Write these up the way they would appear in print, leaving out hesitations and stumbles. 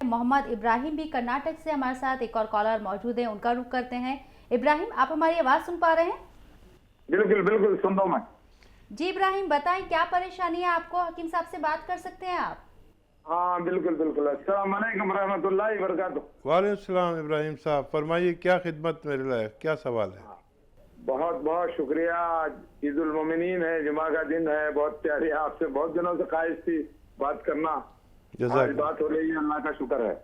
मोहम्मद इब्राहिम भी कर्नाटक से हमारे साथ एक और कॉलर मौजूद है, उनका रुख करते हैं। इब्राहिम, आप हमारी आवाज सुन पा रहे हैं? बिल्कुल बिल्कुल सुन रहा हूं मैं। जी इब्राहिम, बताएं क्या परेशानी है आपको? हकीम साहब से बात कर सकते हैं आप? हाँ बिल्कुल बिल्कुल। अस्सलाम वालेकुम रहमतुल्लाहि व बरकातुहू। वालेकुम सलाम इब्राहिम साहब, फरमाइए क्या खिदमत मेरे लिए, क्या सवाल है? बहुत बहुत शुक्रिया। ईद उल मोमिनीन है, जुमा का दिन है, बहुत प्यारी। आपसे बहुत दिनों से ख्वाहिश थी बात करना, आज बात हो रही है, अल्लाह का शुक्र है।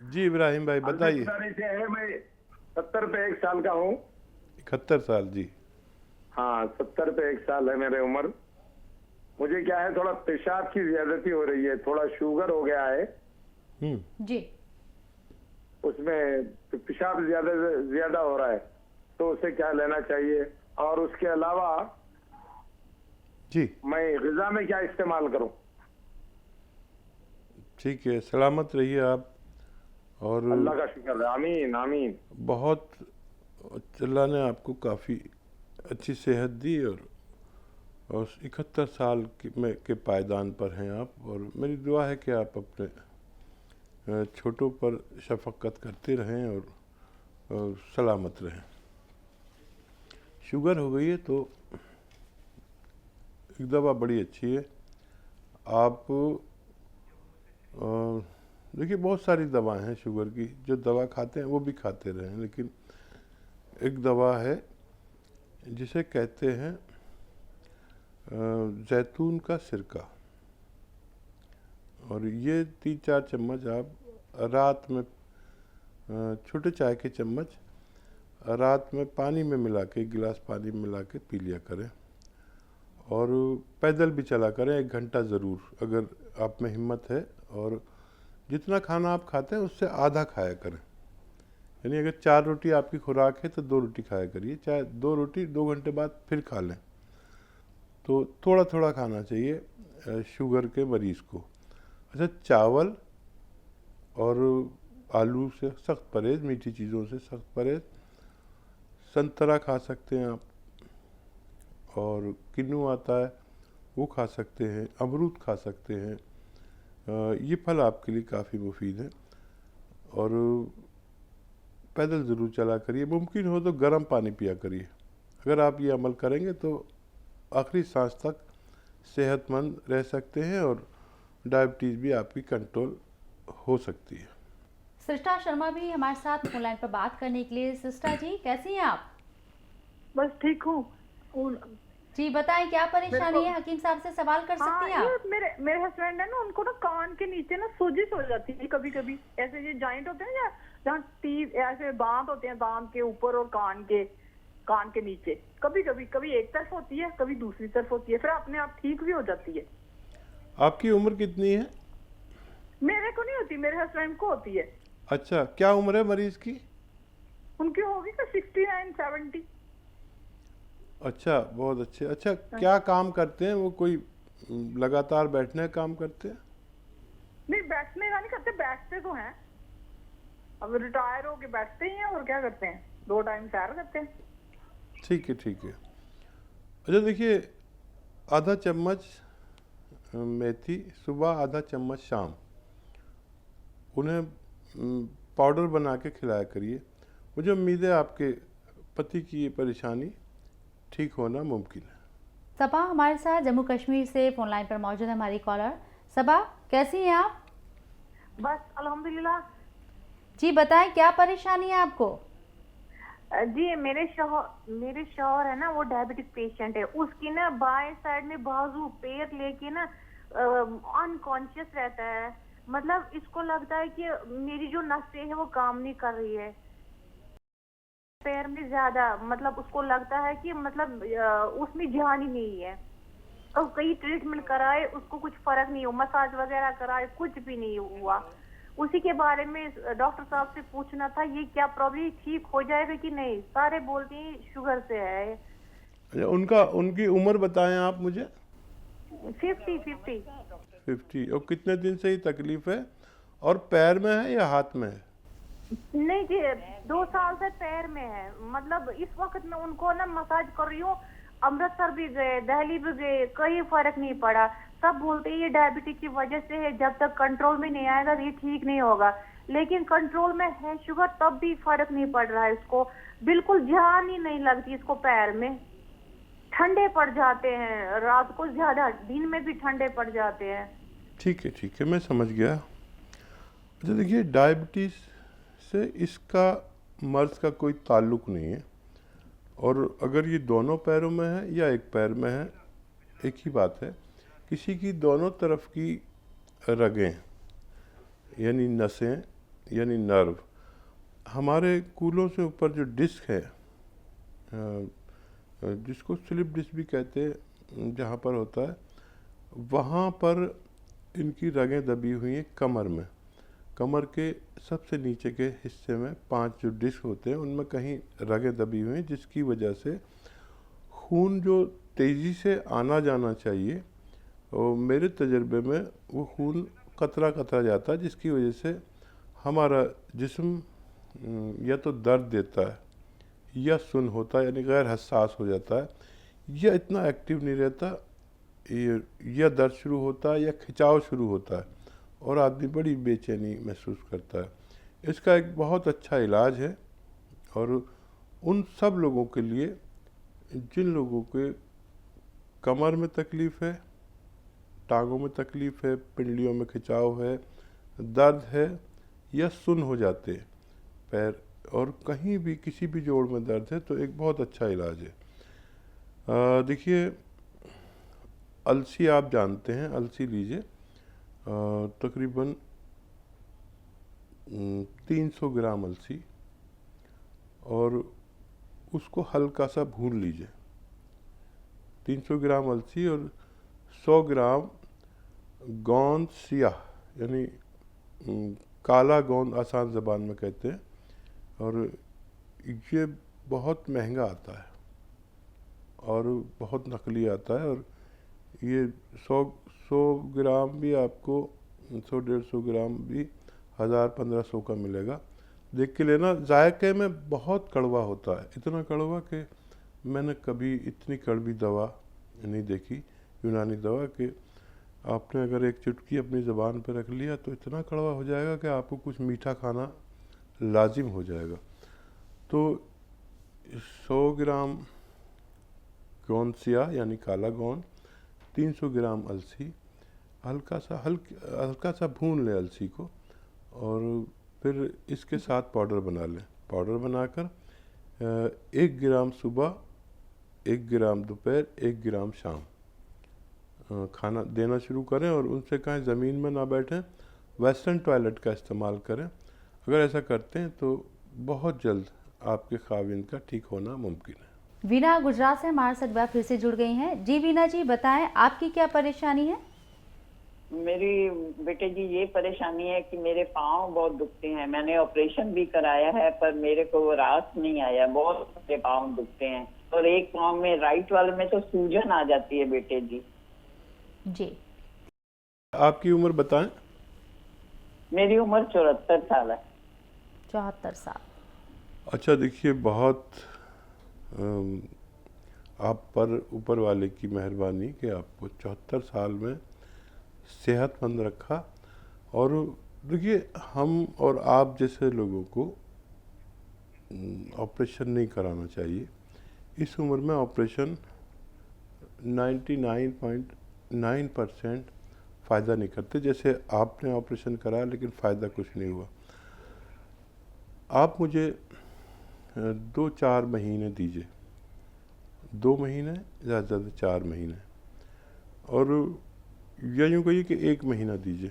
जी इब्राहिम भाई बताइए। मैं 70 पे 1 साल का हूँ। 71 साल? जी हाँ, 70 पे 1 साल है मेरी उम्र। मुझे क्या है, थोड़ा पेशाब की ज्यादती हो रही है, थोड़ा शुगर हो गया है जी। उसमें पेशाब ज्यादा हो रहा है, तो उसे क्या लेना चाहिए? और उसके अलावा जी मैं ग़िज़ा में क्या इस्तेमाल करूं? ठीक है, सलामत रहिए आप। और अल्लाह का शुक्र है, आमीन आमीन। बहुत अल्लाह ने आपको काफ़ी अच्छी सेहत दी और 71 साल के पायदान पर हैं आप। और मेरी दुआ है कि आप अपने छोटों पर शफक़त करते रहें और सलामत रहें। शुगर हो गई है तो एक दवा बड़ी अच्छी है। आप देखिए, बहुत सारी दवाएं हैं शुगर की, जो दवा खाते हैं वो भी खाते रहें, लेकिन एक दवा है जिसे कहते हैं जैतून का सिरका। और ये 3-4 चम्मच आप रात में, छोटे चाय के चम्मच रात में पानी में मिला के, एक गिलास पानी में मिला के पी लिया करें। और पैदल भी चला करें 1 घंटा ज़रूर, अगर आप में हिम्मत है। और जितना खाना आप खाते हैं उससे आधा खाया करें। यानी अगर 4 रोटी आपकी खुराक है तो 2 रोटी खाया करिए, चाहे 2 रोटी 2 घंटे बाद फिर खा लें। तो थोड़ा थोड़ा खाना चाहिए शुगर के मरीज़ को। अच्छा, चावल और आलू से सख्त परहेज़, मीठी चीज़ों से सख्त परहेज़। संतरा खा सकते हैं आप, और किन्नू आता है वो खा सकते हैं, अमरूद खा सकते हैं। ये फल आपके लिए काफ़ी मुफीद है। और पैदल ज़रूर चला करिए, मुमकिन हो तो गर्म पानी पिया करिए। अगर आप ये अमल करेंगे तो आखिरी सांस तक सेहतमंद रह सकते हैं और डायबिटीज़ भी आपकी कंट्रोल हो सकती है। सृष्टा शर्मा भी हमारे साथ फोन लाइन पर बात करने के लिए। सृष्टा जी, कैसी हैं आप? बस ठीक हूँ। जी बताएं क्या परेशानी है, हकीम साहब से सवाल कर सकती हैं आप? मेरे हस्बैंड है ना, उनको ना कान के नीचे ना सोजिश हो जाती है कभी कभी। ऐसे ये जॉइंट होते हैं ना, जहाँ टीथ ऐसे दांत होते हैं, दांत के ऊपर और कान के नीचे, कभी कभी कभी एक तरफ होती है, कभी दूसरी तरफ होती है, फिर अपने आप ठीक भी हो जाती है। आपकी उम्र कितनी है? मेरे को नहीं होती, मेरे हस्बैंड को होती है। अच्छा, क्या उम्र है मरीज की? उनकी होगी 69-70। अच्छा, बहुत अच्छे। अच्छा, क्या काम करते हैं वो? कोई लगातार बैठने का काम करते हैं? नहीं, बैठने का नहीं करते, बैठते तो हैं, अब रिटायर होके बैठते ही हैं, और क्या करते हैं, 2 टाइम सैर करते हैं। ठीक है ठीक है। अच्छा देखिए, आधा चम्मच मेथी सुबह, आधा चम्मच शाम, उन्हें पाउडर बना के खिलाया करिए। मुझे उम्मीद है आपके पति की ये परेशानी ठीक होना मुमकिन है। सबा हमारे साथ जम्मू कश्मीर से फोन लाइन पर मौजूद है हमारी कॉलर। सबा, कैसी हैं आप? बस अल्हम्दुलिल्लाह। जी बताएं क्या परेशानी है आपको? जी, मेरे शौहर है ना, वो डायबिटिक पेशेंट है। उसकी ना बाएं साइड में बाजू पैर लेके ना अनकॉन्शियस रहता है। मतलब इसको लगता है कि मेरी जो नसें हैं वो काम नहीं कर रही है पैर में ज्यादा। मतलब उसको लगता है कि मतलब उसमें जान ही नहीं है। और कई ट्रीटमेंट कराए, उसको कुछ फर्क नहीं हुआ, मसाज वगैरह कराए, कुछ भी नहीं हुआ। उसी के बारे में डॉक्टर साहब से पूछना था, ये क्या प्रॉब्लम ठीक हो जाएगा कि नहीं? सारे बोलते हैं शुगर से है। अच्छा, उनकी उम्र बताएं आप मुझे। 50। और कितने दिन से ही तकलीफ है? और पैर में है या हाथ में है? नहीं जी, 2 साल से पैर में है। मतलब इस वक्त मैं उनको ना मसाज कर रही हूँ, अमृतसर भी गए, दिल्ली भी गए, कहीं फर्क नहीं पड़ा। सब बोलते हैं ये डायबिटीज की वजह से है, जब तक कंट्रोल में नहीं आएगा ये ठीक नहीं होगा। लेकिन कंट्रोल में है शुगर, तब भी फर्क नहीं पड़ रहा है इसको, बिल्कुल जान ही नहीं लगती इसको, पैर में ठंडे पड़ जाते हैं, रात को ज्यादा, दिन में भी ठंडे पड़ जाते हैं। ठीक है, मैं समझ गया। अच्छा देखिए, डायबिटीज़ से इसका मर्ज का कोई ताल्लुक नहीं है, और अगर ये दोनों पैरों में है या एक पैर में है, एक ही बात है। किसी की दोनों तरफ की रगें यानी नसें यानी नर्व, हमारे कूलों से ऊपर जो डिस्क है, जिसको स्लिप डिस्क भी कहते हैं, जहाँ पर होता है, वहाँ पर इनकी रगें दबी हुई हैं कमर में। कमर के सबसे नीचे के हिस्से में 5 जो डिस्क होते हैं उनमें कहीं रगें दबी हुई हैं, जिसकी वजह से खून जो तेज़ी से आना जाना चाहिए, और मेरे तजर्बे में वो खून कतरा कतरा जाता है, जिसकी वजह से हमारा जिस्म या तो दर्द देता है या सुन्न होता है, यानी गैर हसास हो जाता है, या इतना एक्टिव नहीं रहता, या दर्द शुरू होता है या खिंचाव शुरू होता है, और आदमी बड़ी बेचैनी महसूस करता है। इसका एक बहुत अच्छा इलाज है, और उन सब लोगों के लिए जिन लोगों के कमर में तकलीफ़ है, टांगों में तकलीफ़ है, पिंडलियों में खिंचाव है, दर्द है, या सुन्न हो जाते हैं पैर, और कहीं भी किसी भी जोड़ में दर्द है, तो एक बहुत अच्छा इलाज है। देखिए, अलसी आप जानते हैं, अलसी लीजिए, तकरीबन 300 ग्राम अलसी, और उसको हल्का सा भून लीजिए। 300 ग्राम अलसी और 100 ग्राम गोंद सियाह, यानी काला गोंद आसान ज़बान में कहते हैं, और ये बहुत महंगा आता है और बहुत नकली आता है, और ये 100 ग्राम भी आपको 100-150 ग्राम भी 1000-1500 का मिलेगा। देख के लेना। जायके में बहुत कड़वा होता है, इतना कड़वा कि मैंने कभी इतनी कड़वी दवा नहीं देखी, यूनानी दवा, कि आपने अगर एक चुटकी अपनी ज़बान पर रख लिया तो इतना कड़वा हो जाएगा कि आपको कुछ मीठा खाना लाजिम हो जाएगा। तो 100 ग्राम गोंद सियाह यानी काला गोंद, 300 ग्राम अलसी, हल्का सा भून लें अलसी को, और फिर इसके साथ पाउडर बना लें। पाउडर बनाकर 1 ग्राम सुबह, 1 ग्राम दोपहर, 1 ग्राम शाम खाना देना शुरू करें, और उनसे कहें ज़मीन में ना बैठें, वेस्टर्न टॉयलेट का इस्तेमाल करें। अगर ऐसा करते हैं तो बहुत जल्द आपके खाविंद का ठीक होना मुमकिन है। वीना गुजरात से हमारे साथ बात फिर से जुड़ गई हैं। जी वीना जी, बताएं आपकी क्या परेशानी है? मेरी बेटे जी ये परेशानी है कि मेरे पाँव बहुत दुखते हैं। मैंने ऑपरेशन भी कराया है पर मेरे को वो राहत नहीं आया, बहुत मेरे पाँव दुखते हैं, और एक पाँव में, राइट वाले में तो सूजन आ जाती है बेटे जी। जी, आपकी उम्र बताएं। मेरी उम्र 74 साल है। 74 साल। अच्छा, देखिए, बहुत आप पर ऊपर वाले की मेहरबानी कि आपको 74 साल में सेहतमंद रखा। और देखिए, हम और आप जैसे लोगों को ऑपरेशन नहीं कराना चाहिए। इस उम्र में ऑपरेशन 99.9% फ़ायदा नहीं करते। जैसे आपने ऑपरेशन कराया लेकिन फ़ायदा कुछ नहीं हुआ। आप मुझे 2-4 महीने दीजिए, 2 महीने, ज़्यादा से ज़्यादा 4 महीने, और या यूँ कहिए कि 1 महीना दीजिए।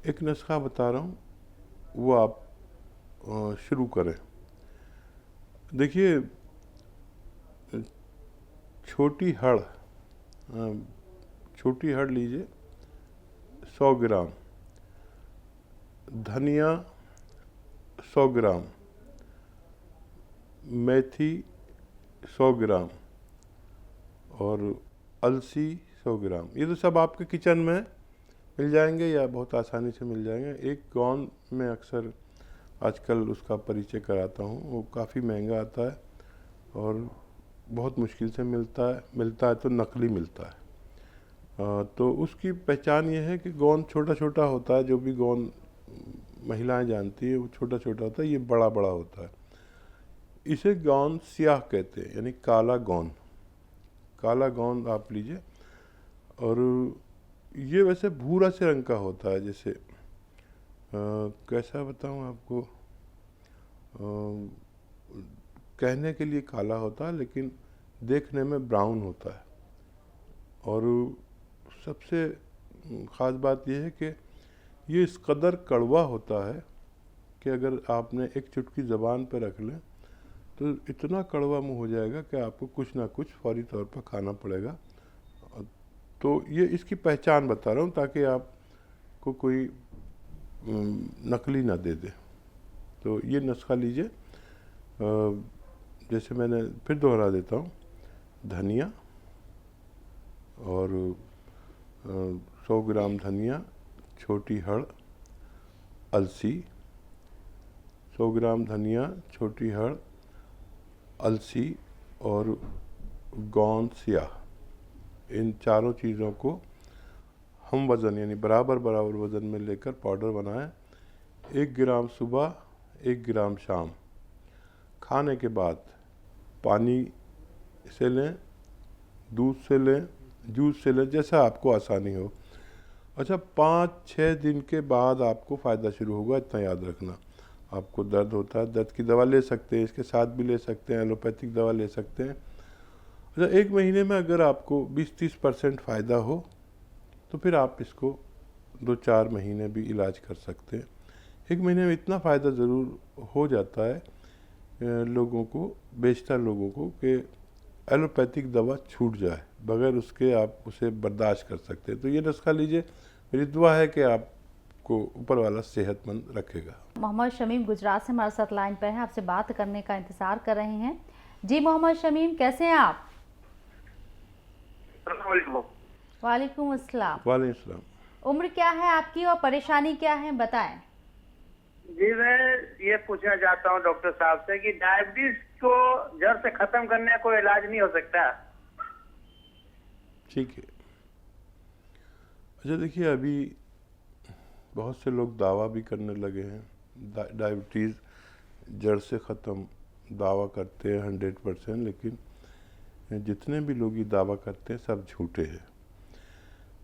एक नुस्खा बता रहा हूँ, वो आप शुरू करें। देखिए, छोटी हड़ लीजिए 100 ग्राम, धनिया 100 ग्राम, मेथी 100 ग्राम, और अलसी 100 ग्राम। ये तो सब आपके किचन में मिल जाएंगे या बहुत आसानी से मिल जाएंगे। एक गोंद में अक्सर आजकल उसका परिचय कराता हूँ, वो काफ़ी महंगा आता है और बहुत मुश्किल से मिलता है तो नकली मिलता है। तो उसकी पहचान ये है कि गोंद छोटा छोटा होता है, जो भी गोंद महिलाएं जानती है वो छोटा छोटा होता है, ये बड़ा बड़ा होता है। इसे गोंद स्याह कहते हैं, यानी काला गोंद। काला गोंद आप लीजिए, और ये वैसे भूरा से रंग का होता है। जैसे कैसा बताऊं आपको, कहने के लिए काला होता है लेकिन देखने में ब्राउन होता है। और सबसे ख़ास बात यह है कि ये इस कदर कड़वा होता है कि अगर आपने एक चुटकी ज़बान पर रख लें तो इतना कड़वा मुंह हो जाएगा कि आपको कुछ ना कुछ फौरी तौर पर खाना पड़ेगा। तो ये इसकी पहचान बता रहा हूँ ताकि आपको कोई नकली ना दे दे। तो ये नुस्खा लीजिए, जैसे मैंने फिर दोहरा देता हूँ, धनिया और 100 ग्राम धनिया, छोटी हड़, अलसी, 100 ग्राम धनिया, छोटी हड़, अलसी और गोंद स्याह, इन चारों चीज़ों को हम वज़न यानी बराबर बराबर वज़न में लेकर पाउडर बनाएं। 1 ग्राम सुबह, 1 ग्राम शाम। खाने के बाद पानी से लें, दूध से लें, जूस से लें, जैसा आपको आसानी हो। अच्छा, 5-6 दिन के बाद आपको फ़ायदा शुरू होगा, इतना याद रखना। आपको दर्द होता है, दर्द की दवा ले सकते हैं, इसके साथ भी ले सकते हैं, एलोपैथिक दवा ले सकते हैं। अच्छा, 1 महीने में अगर आपको 20-30% फ़ायदा हो तो फिर आप इसको 2-4 महीने भी इलाज कर सकते हैं। 1 महीने में इतना फ़ायदा ज़रूर हो जाता है लोगों को, बेशतर लोगों को, कि एलोपैथिक दवा छूट जाए, बगैर उसके आप उसे बर्दाश्त कर सकते हैं। तो ये नुस्खा लीजिए, मेरी दुआ है कि आपको ऊपर वाला सेहतमंद रखेगा। मोहम्मद शमीम गुजरात से हमारे साथ लाइन पर हैं, आपसे बात करने का इंतज़ार कर रहे हैं। जी मोहम्मद शमीम, कैसे हैं आप? वालेकुम अस्सलाम। वालेकुम अस्सलाम। उम्र क्या है आपकी और परेशानी क्या है, बताएं। जी, मैं ये पूछना चाहता हूँ डॉक्टर साहब से कि डायबिटीज को जड़ से खत्म करने का कोई इलाज नहीं हो सकता? ठीक है। अच्छा, देखिए, अभी बहुत से लोग दावा भी करने लगे हैं डायबिटीज़ जड़ से ख़त्म, दावा करते हैं 100%, लेकिन जितने भी लोग ये दावा करते हैं सब झूठे हैं।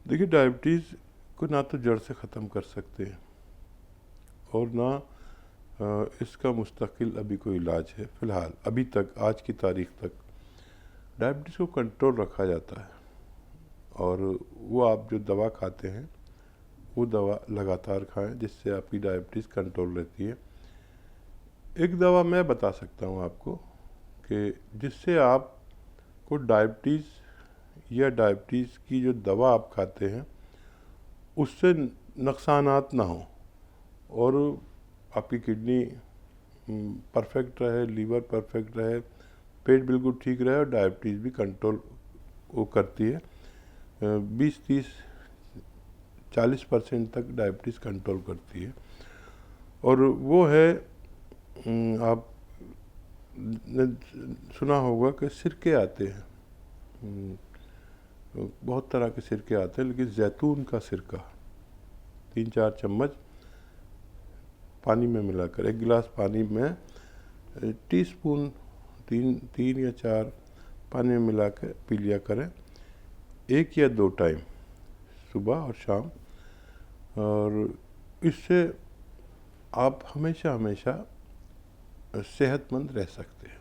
देखिए, डायबिटीज़ को ना तो जड़ से ख़त्म कर सकते हैं और ना इसका मुस्तकिल अभी कोई इलाज है। फ़िलहाल अभी तक, आज की तारीख़ तक, डायबिटीज़ को कंट्रोल रखा जाता है और वो आप जो दवा खाते हैं वो दवा लगातार खाएं, जिससे आपकी डायबिटीज़ कंट्रोल रहती है। एक दवा मैं बता सकता हूँ आपको कि जिससे आपको डायबिटीज़ या डायबिटीज़ की जो दवा आप खाते हैं उससे नुकसानात ना हो और आपकी किडनी परफेक्ट रहे, लीवर परफेक्ट रहे, पेट बिल्कुल ठीक रहे और डायबिटीज़ भी कंट्रोल वो करती है। 20-30-40% तक डायबिटीज़ कंट्रोल करती है। और वो है, आप ने सुना होगा कि सिरके आते हैं, बहुत तरह के सिरके आते हैं, लेकिन जैतून का सिरका 3-4 चम्मच पानी में मिलाकर, 1 गिलास पानी में टीस्पून 3 या 4 पानी में मिला कर पी लिया करें, 1 या 2 टाइम, सुबह और शाम। और इससे आप हमेशा हमेशा सेहतमंद रह सकते हैं।